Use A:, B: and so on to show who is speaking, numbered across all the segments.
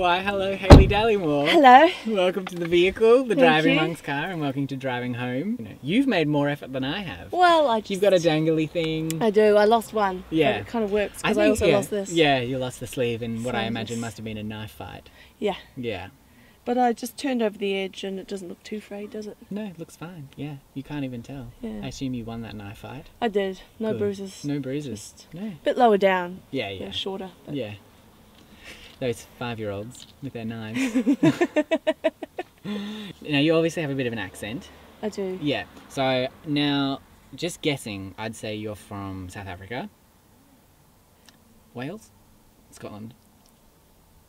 A: Why, hello, Hayley Dallimore.
B: Hello.
A: Welcome to the vehicle, the driving
B: you.
A: monks car, and welcome to driving home. You know, you've made more effort than I have.
B: Well,
A: You've got a dangly thing.
B: I do. I lost one.
A: Yeah.
B: But it kind of works because I also lost this.
A: Yeah, you lost the sleeve in what
B: So
A: I imagine must have been a knife fight.
B: Yeah.
A: Yeah.
B: But I just turned over the edge and it doesn't look too frayed, does it?
A: No, it looks fine. Yeah, you can't even tell.
B: Yeah.
A: I assume you won that knife fight.
B: I did. No
A: Good.
B: bruises.
A: No bruises.
B: Just
A: No.
B: a bit lower down.
A: Yeah,
B: Yeah,
A: yeah.
B: shorter. But
A: Yeah. Those 5-year-olds with their knives. Now, you obviously have a bit of an accent.
B: I do.
A: Yeah. So, now, just guessing, I'd say you're from South Africa. Wales? Scotland?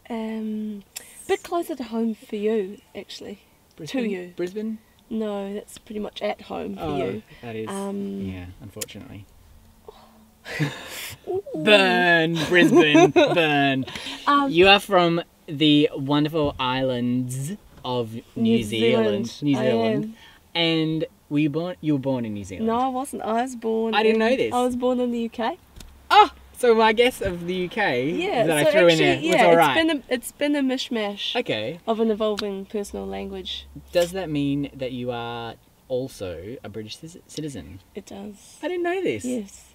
B: Bit closer to home for you, actually.
A: Brisbane?
B: To you.
A: Brisbane?
B: No, that's pretty much at home for you.
A: That is. Yeah, unfortunately.
B: Ooh.
A: Burn, Brisbane, burn.
B: You
A: are from the wonderful islands of New Zealand. New
B: I
A: Zealand.
B: am.
A: And were you born? You were born in New Zealand.
B: No, I wasn't. I was born.
A: I didn't know this.
B: I was born in the UK.
A: Oh, so my guess of the UK
B: Yeah,
A: that
B: so
A: I threw
B: actually,
A: in there was all right.
B: It's been a mishmash
A: Okay.
B: of an evolving personal language.
A: Does that mean that you are also a British citizen?
B: It does.
A: I didn't know this.
B: Yes.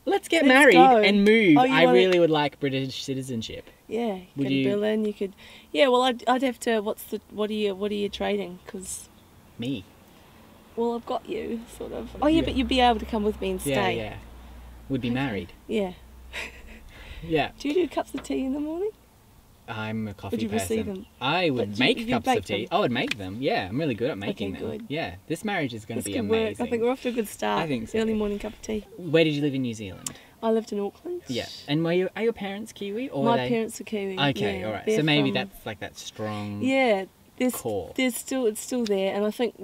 A: Let's get
B: Let's
A: married
B: go.
A: and move.
B: Oh, you
A: I
B: want
A: really would like British citizenship.
B: Yeah. You
A: Would
B: could
A: you-
B: bill in. You could. Yeah. Well, I'd have to. What are you trading? Because
A: Me.
B: well, I've got you sort of. Oh yeah,
A: Yeah.
B: but you'd be able to come with me and stay.
A: Yeah, yeah. Would be married.
B: Yeah.
A: Yeah.
B: Do you do cups of tea in the morning?
A: I'm a coffee
B: Would you
A: person.
B: receive them?
A: I would
B: But
A: make
B: you
A: cups
B: bake
A: of tea.
B: them?
A: I would make them. Yeah, I'm really good at making
B: Okay,
A: them.
B: good.
A: Yeah, this marriage is going to
B: This
A: be
B: could
A: amazing.
B: work. I think we're off to a good start.
A: I think so.
B: Early morning cup of tea.
A: Where did you live in New Zealand?
B: I lived in Auckland.
A: Yeah. And are your parents Kiwi or
B: My
A: are they?
B: parents are Kiwi.
A: Okay,
B: yeah.
A: all right.
B: They're
A: So maybe
B: from-
A: that's like that strong
B: Yeah,
A: core.
B: it's still there, and I think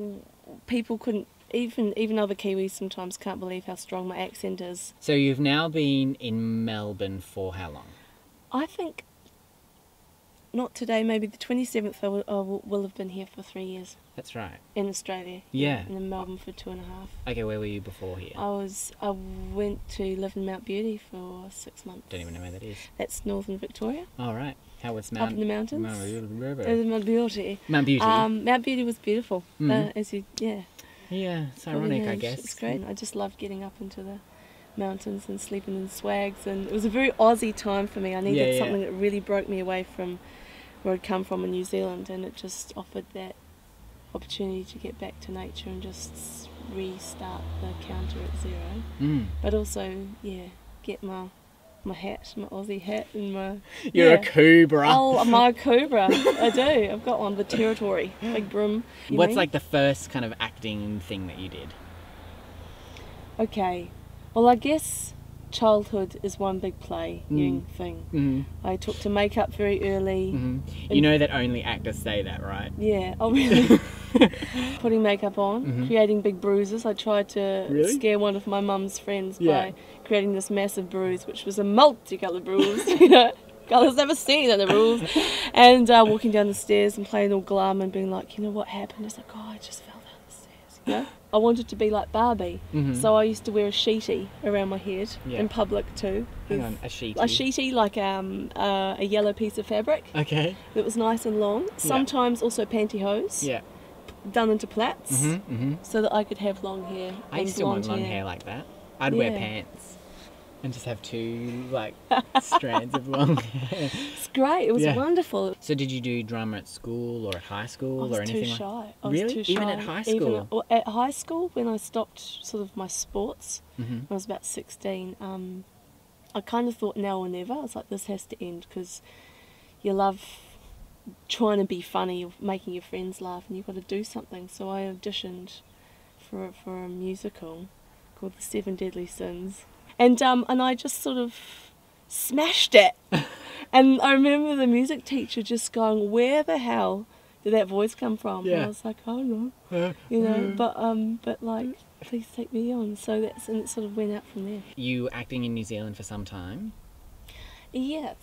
B: people couldn't even other Kiwis sometimes can't believe how strong my accent is.
A: So you've now been in Melbourne for how long?
B: I think not today, maybe the 27th. I will have been here for 3 years
A: That's right.
B: in Australia.
A: Yeah.
B: and in Melbourne for 2.5.
A: Okay, where were you before here?
B: I went to live in Mount Beauty for 6 months.
A: Don't even know where that is.
B: That's northern Victoria,
A: All right. How was
B: up in the mountains.
A: Mount
B: Mount Beauty.
A: Beauty.
B: Mount Beauty was beautiful.
A: Mhm.
B: Yeah.
A: It's ironic, I
B: Really
A: guess.
B: It's great. I just loved getting up into the mountains and sleeping in swags, and it was a very Aussie time for me. I needed
A: Yeah.
B: something that really broke me away from where I'd come from in New Zealand, and it just offered that opportunity to get back to nature and just restart the counter at zero. But also, get my hat, my Aussie hat, and my
A: You're a Cobra.
B: Oh, my Cobra. I do. I've got one. The Territory, big brim. You
A: What's
B: mean?
A: like the first kind of acting thing that you did?
B: Okay. Well, I guess childhood is one big playing thing.
A: Mm-hmm.
B: I took to makeup very early.
A: Mm-hmm. You know that only actors say that, right?
B: Yeah. Oh, really? Putting makeup on, creating big bruises. I tried to
A: Really?
B: scare one of my mum's friends
A: Yeah.
B: by creating this massive bruise, which was a multicoloured bruise. You know, colours never seen in a bruise. And walking down the stairs and playing all glum and being like, you know what happened? It's like, oh, I just fell down the stairs. You know. I wanted to be like Barbie, so I used to wear a sheetie around my head in public too.
A: Hang on, a sheetie.
B: A sheetie, like a yellow piece of fabric
A: Okay.
B: that was nice and long. Sometimes also pantyhose,
A: Yeah.
B: done into plaits,
A: Mm-hmm.
B: so that I could have long hair.
A: I
B: and
A: used to want
B: blonde
A: long hair like that. I'd wear
B: Yeah.
A: pants and just have two like strands of long hair.
B: It's great. It was
A: Yeah.
B: wonderful.
A: So did you do drama at school or at high school
B: I was
A: or anything
B: too
A: like
B: shy. I was
A: Really?
B: too shy.
A: Even at high school?
B: Well, at high school, when I stopped sort of my sports,
A: Mm-hmm.
B: when I was about 16, I kind of thought now or never. I was like, this has to end, because you love trying to be funny, or making your friends laugh, and you've got to do something. So I auditioned for a musical called The Seven Deadly Sins, and I just sort of smashed it. And I remember the music teacher just going, "Where the hell did that voice come from?" And
A: Yeah.
B: I was like, "I don't know," you know. But like, please take me on. So it sort of went out from there.
A: You were acting in New Zealand for some time.
B: Yes.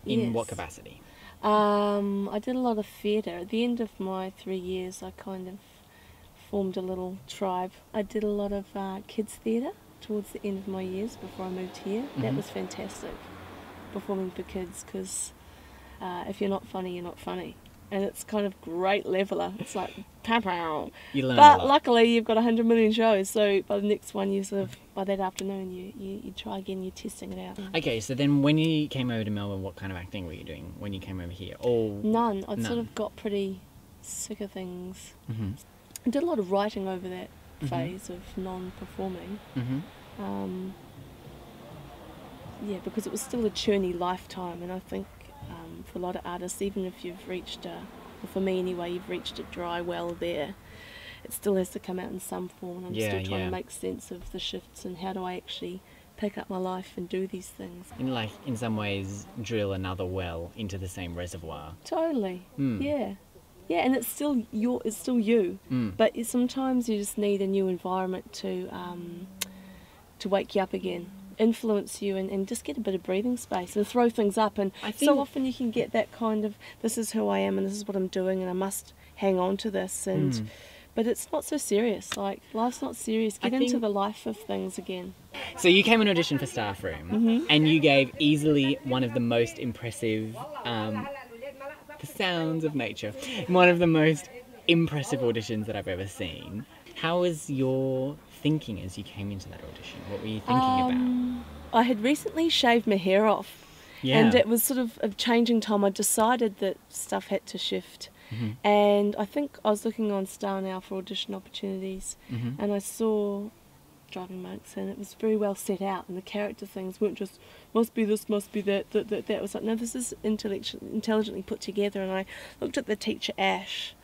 A: In what capacity?
B: I did a lot of theatre. At the end of my 3 years, I kind of formed a little tribe. I did a lot of kids theatre towards the end of my years before I moved here. That was fantastic, performing for kids, because if you're not funny, you're not funny. And it's kind of great leveler. It's like, pow pow.
A: You learn a
B: But
A: lot.
B: luckily, you've got 100 million shows, so by the next one, you sort of, by that afternoon, you try again, you're testing it out.
A: Okay, so then when you came over to Melbourne, what kind of acting were you doing when you came over here? Or
B: None. I'd
A: None.
B: sort of got pretty sick of things.
A: Mhm.
B: I did a lot of writing over that
A: Mhm.
B: phase of non-performing.
A: Mhm.
B: Yeah, because it was still a churny lifetime, and I think for a lot of artists, even if you've reached well, for me anyway, you've reached a dry well there, it still has to come out in some form, and I'm still trying to make sense of the shifts and how do I actually pick up my life and do these things.
A: In some ways, drill another well into the same reservoir.
B: Totally.
A: Mm.
B: Yeah, and it's still you.
A: Mm.
B: But sometimes you just need a new environment to wake you up again, influence you, and just get a bit of breathing space and throw things up. And so often you can get that kind of, this is who I am and this is what I'm doing and I must hang on to this. And but it's not so serious. Like, life's not serious. Get into the life of things again.
A: So you came and auditioned for Staff Room, and you gave easily one of the most impressive, the sounds of nature, one of the most impressive auditions that I've ever seen. How was your thinking as you came into that audition? What were you thinking about?
B: I had recently shaved my hair off.
A: Yeah.
B: And it was sort of a changing time. I decided that stuff had to shift. And I think I was looking on Star Now for audition opportunities, and I saw Driving Monks, and it was very well set out, and the character things weren't just must be this, must be that. That was like, no, this is intelligently put together. And I looked at the teacher Ash,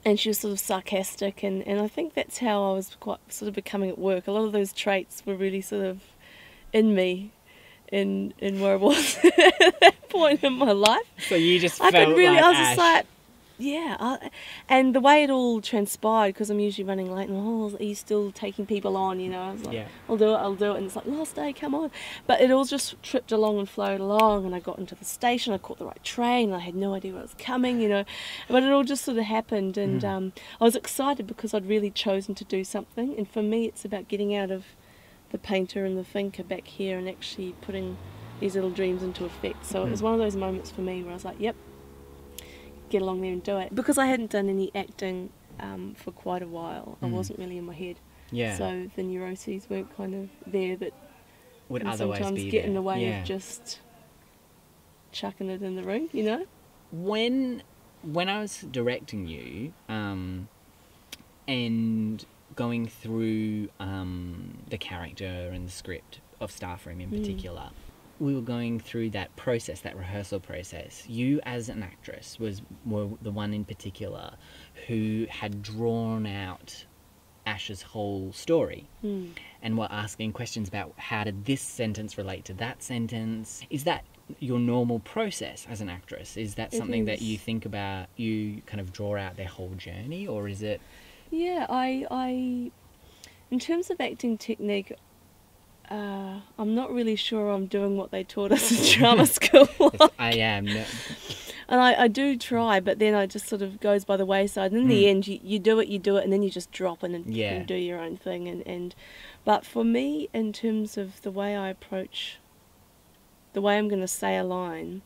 B: and she was sort of sarcastic, and I think that's how I was quite sort of becoming at work. A lot of those traits were really sort of in me, in where I was at that point in my life.
A: So you just
B: I
A: felt
B: could really,
A: like
B: I was
A: Ash.
B: just like, yeah. And the way it all transpired, because I'm usually running late, and are you still taking people on, you know? I was like, I'll do it, and it's like, last day, come on. But it all just tripped along and flowed along, and I got into the station, I caught the right train, and I had no idea what was coming, you know. But it all just sort of happened, and I was excited because I'd really chosen to do something, and for me it's about getting out of the painter and the thinker back here and actually putting these little dreams into effect. So it was one of those moments for me where I was like, yep, get along there and do it. Because I hadn't done any acting for quite a while, I wasn't really in my head.
A: Yeah.
B: So the neuroses weren't kind of there that
A: would
B: can
A: otherwise
B: sometimes
A: be
B: get
A: there.
B: in the way of just chucking it in the ring, you know?
A: When I was directing you, and going through the character and the script of Staff Room in particular, we were going through that process, that rehearsal process. You as an actress were the one in particular who had drawn out Ash's whole story and were asking questions about how did this sentence relate to that sentence. Is that your normal process as an actress? Is that something that you think about, you kind of draw out their whole journey, or is it?
B: Yeah, I in terms of acting technique, I'm not really sure I'm doing what they taught us in drama school.
A: I am. No.
B: And I do try, but then I just sort of goes by the wayside. And in the end, you do it, and then you just drop in and do your own thing. But for me, in terms of the way I approach, the way I'm going to say a line,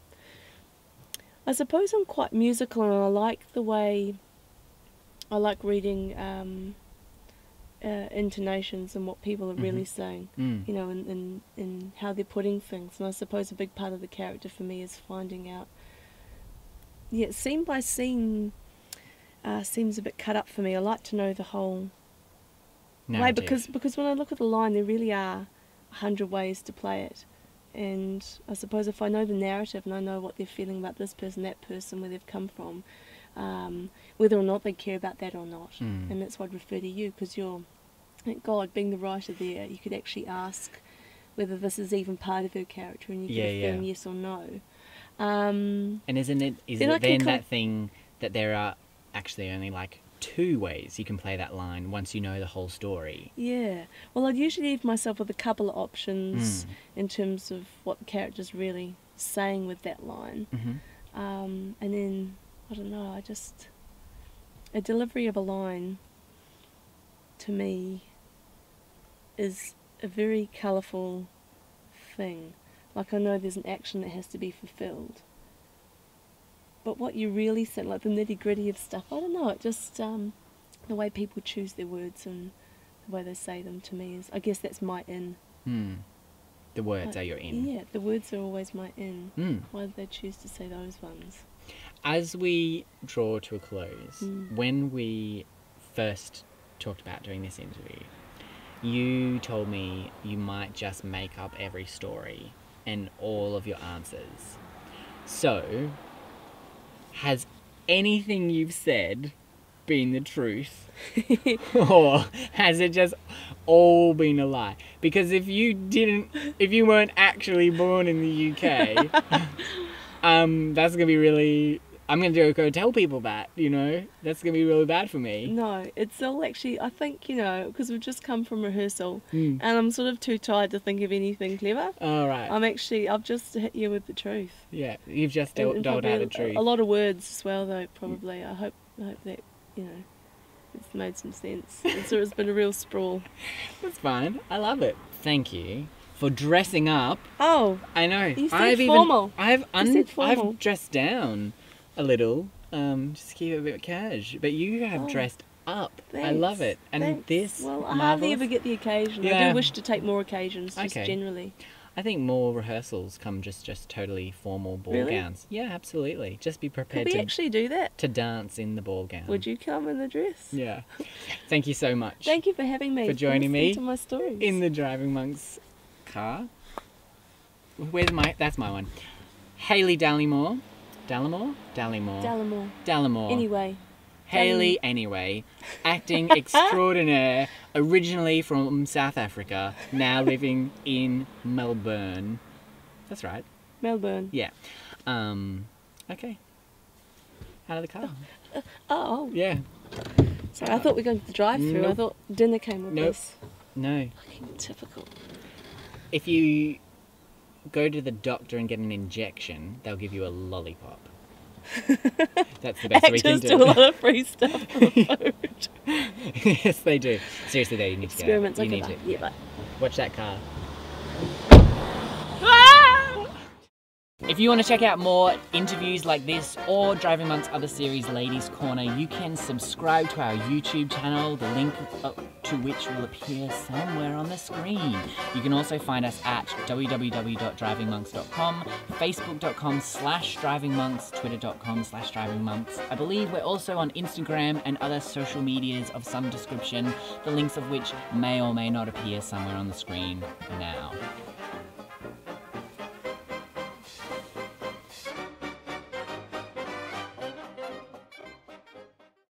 B: I suppose I'm quite musical, and I like the way, I like reading intonations and what people are really saying, you know, and how they're putting things. And I suppose a big part of the character for me is finding out, scene by scene seems a bit cut up for me. I like to know the whole way, because when I look at the line, there really are 100 ways to play it. And I suppose if I know the narrative and I know what they're feeling about this person, that person, where they've come from, whether or not they care about that or not. And that's why I'd refer to you, because you're, thank God, being the writer there, you could actually ask whether this is even part of her character, and you could affirm yes or no.
A: And isn't it that thing that there are actually only like 2 ways you can play that line once you know the whole story? Yeah.
B: Well, I'd usually leave myself with a couple of options in terms of what the character's really saying with that line. And then, I don't know, a delivery of a line, to me, is a very colourful thing. Like, I know there's an action that has to be fulfilled, but what you really say, like the nitty gritty of stuff, I don't know. It just the way people choose their words and the way they say them to me is, I guess that's my in.
A: The words are your in.
B: Yeah, the words are always my in. Why did they choose to say those ones?
A: As we draw to a close, when we first talked about doing this interview, you told me you might just make up every story and all of your answers. So, has anything you've said been the truth? Or has it just all been a lie? Because if you weren't actually born in the UK, that's gonna be really, I'm gonna go tell people that, you know, that's gonna be really bad for me.
B: No, it's all actually, I think, you know, because we've just come from rehearsal and I'm sort of too tired to think of anything clever.
A: All right.
B: I've just hit you with the truth.
A: Yeah, you've just doled out the truth.
B: A lot of words as well, though, probably. I hope that, you know, it's made some sense. It's been a real sprawl.
A: That's fine. I love it. Thank you for dressing up.
B: Oh,
A: I know.
B: you said formal.
A: I've dressed down a little, just to keep it a bit cash. But you have dressed up.
B: Thanks,
A: I love it. And this,
B: well, I hardly ever get the occasion.
A: Yeah.
B: I do wish to take more occasions, just
A: Okay.
B: generally.
A: I think more rehearsals come just totally formal ball gowns. Yeah, absolutely. Just be prepared
B: Could we actually do that?
A: to dance in the ball gown.
B: Would you come in the dress?
A: Yeah. Thank you so much.
B: Thank you for having me.
A: For joining me
B: to my stories.
A: in the Driving Monks car. That's my one. Hayley Dallimore. Dallimore.
B: Anyway.
A: Hayley, anyway, acting extraordinaire, originally from South Africa, now living in Melbourne. That's right.
B: Melbourne.
A: Yeah. Okay. Out of the car.
B: Oh.
A: Yeah.
B: Sorry, I thought we were going to the drive-through.
A: Nope.
B: I thought dinner came with this.
A: No.
B: Fucking typical.
A: If you go to the doctor and get an injection, they'll give you a lollipop. That's the best we can
B: Actors
A: do.
B: do a lot of free stuff for food.
A: Yes, they do. Seriously, though, you need to get out.
B: Experiments.
A: You
B: Okay,
A: need
B: bye.
A: to.
B: Yeah, bye.
A: Watch that car. If you want to check out more interviews like this or Driving Monk's other series, Ladies Corner, you can subscribe to our YouTube channel, the link to which will appear somewhere on the screen. You can also find us at www.drivingmonks.com, facebook.com/drivingmonks, twitter.com/drivingmonks. I believe we're also on Instagram and other social medias of some description, the links of which may or may not appear somewhere on the screen now.